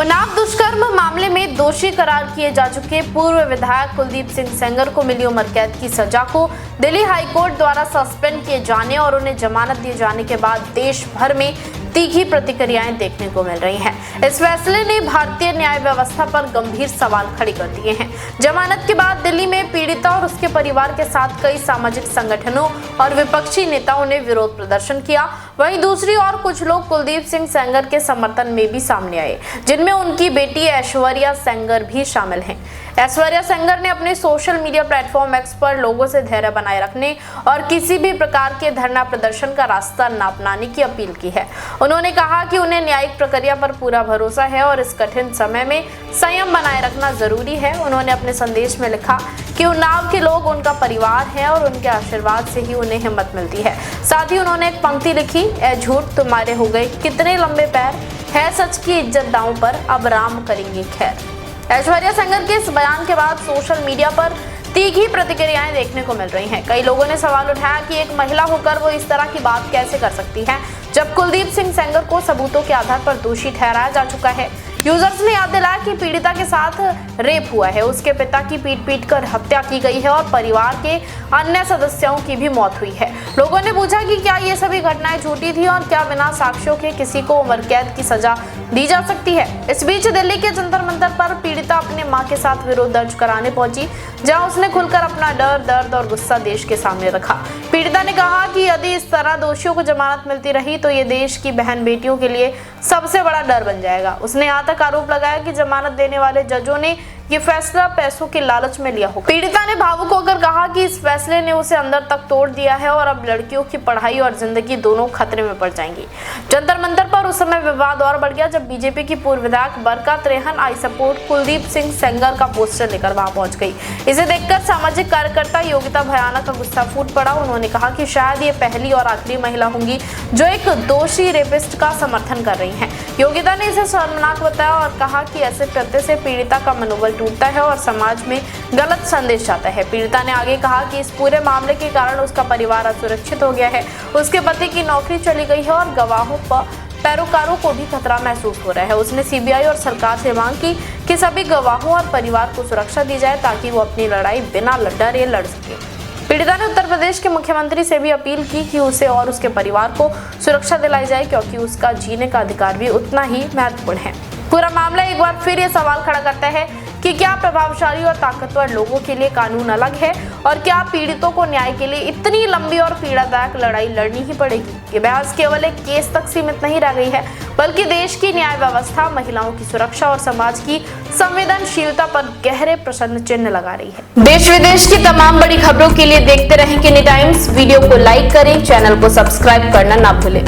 उन्नाव दुष्कर्म मामले में दोषी करार किए जा चुके पूर्व विधायक कुलदीप सिंह सेंगर को मिली उम्र कैद की सजा को दिल्ली हाईकोर्ट द्वारा सस्पेंड किए जाने और उन्हें जमानत दिए जाने के बाद देश भर में तीखी प्रतिक्रियाएं देखने को मिल रही हैं। इस फैसले ने भारतीय न्याय व्यवस्था पर गंभीर सवाल खड़े कर दिए हैं। जमानत के बाद दिल्ली में पीड़िता और उसके परिवार के साथ कई सामाजिक संगठनों और विपक्षी नेताओं ने विरोध प्रदर्शन किया। वहीं दूसरी ओर कुछ लोग कुलदीप सिंह सेंगर के समर्थन में भी सामने आए, जिनमें उनकी बेटी ऐश्वर्या सेंगर भी शामिल हैं। ऐश्वर्या सेंगर ने अपने सोशल मीडिया प्लेटफॉर्म एक्स पर लोगों से धैर्य बनाए रखने और किसी भी प्रकार के धरना प्रदर्शन का रास्ता न अपनाने की अपील की है। उन्होंने कहा कि उन्हें न्यायिक प्रक्रिया पर पूरा भरोसा है और इस कठिन समय में संयम बनाए रखना जरूरी है। उन्होंने अपने संदेश में लिखा कि उन्नाव के लोग उनका परिवार है और उनके आशीर्वाद से ही उन्हें हिम्मत मिलती है। साथ ही उन्होंने एक पंक्ति लिखी, ए झूठ तुम्हारे हो गए कितने लंबे पैर, है सच की इज्जत दांव पर, अब राम करेंगे खैर। ऐश्वर्या सेंगर के इस बयान के बाद सोशल मीडिया पर तीखी प्रतिक्रियाएं देखने को मिल रही हैं। कई लोगों ने सवाल उठाया कि एक महिला होकर वो इस तरह की बात कैसे कर सकती है, जब कुलदीप सिंह सेंगर को सबूतों के आधार पर दोषी ठहराया जा चुका है। यूजर्स ने याद दिलाया कि पीड़िता के साथ रेप हुआ है, उसके पिता की पीट कर हत्या की गई है और परिवार के अन्य सदस्यों की भी मौत हुई है। लोगों ने पूछा कि क्या ये सभी घटनाएं झूठी थी और क्या बिना साक्ष्यों के किसी को उम्र कैद की सजा दी जा सकती है। इस बीच दिल्ली के जंतर मंतर पर पीड़िता अपने मां के साथ विरोध दर्ज कराने पहुंची, जहां उसने खुलकर अपना डर, दर्द और गुस्सा देश के सामने रखा। पीड़िता ने कहा कि यदि इस तरह दोषियों को जमानत मिलती रही तो ये देश की बहन बेटियों के लिए सबसे बड़ा डर बन जाएगा। उसने यहाँ तक आरोप लगाया कि जमानत देने वाले जजों ने ये फैसला पैसों के लालच में लिया हो। पीड़िता ने भावुक होकर कहा कि इस फैसले ने उसे अंदर तक तोड़ दिया है और अब लड़कियों की पढ़ाई और जिंदगी दोनों खतरे में पड़ जाएंगी। जंतर मंतर पर उस समय विवाद और बढ़ गया जब बीजेपी की पूर्व विधायक बरकत रेहन आई सपोर्ट कुलदीप सिंह सेंगर का पोस्टर लेकर वहां पहुंच गई। इसे देखकर सामाजिक कार्यकर्ता योगिता भयानक का गुस्सा फूट पड़ा। उन्होंने कहा कि शायद ये पहली और आखिरी महिला होंगी जो एक दोषी रेपिस्ट का समर्थन कर रही है। योगिता ने इसे शर्मनाक बताया और कहा कि ऐसे कृत्य से पीड़िता का मनोबल टूटता है और समाज में गलत संदेश जाता है। पीड़िता ने आगे कहा कि इस पूरे मामले के कारण उसका परिवार असुरक्षित हो गया है, उसके पति की नौकरी चली गई है और गवाहों पर पैरोकारों को भी खतरा महसूस हो रहा है। उसने सीबीआई और सरकार से मांग की कि सभी गवाहों और परिवार को सुरक्षा दी जाए ताकि वो अपनी लड़ाई बिना डरे लड़ सके। पीड़िता ने उत्तर प्रदेश के मुख्यमंत्री से भी अपील की कि उसे और उसके परिवार को सुरक्षा दिलाई जाए, क्योंकि उसका जीने का अधिकार भी उतना ही महत्वपूर्ण है। पूरा मामला एक बार फिर ये सवाल खड़ा करता है कि क्या प्रभावशाली और ताकतवर लोगों के लिए कानून अलग है और क्या पीड़ितों को न्याय के लिए इतनी लंबी और पीड़ादायक लड़ाई लड़नी ही पड़ेगी। ये बहस केवल एक केस तक सीमित नहीं रह गई है, बल्कि देश की न्याय व्यवस्था, महिलाओं की सुरक्षा और समाज की संवेदनशीलता पर गहरे प्रश्न चिन्ह लगा रही है। देश विदेश की तमाम बड़ी खबरों के लिए देखते रहें किनी टाइम्स। वीडियो को लाइक करें, चैनल को सब्सक्राइब करना ना भूलें।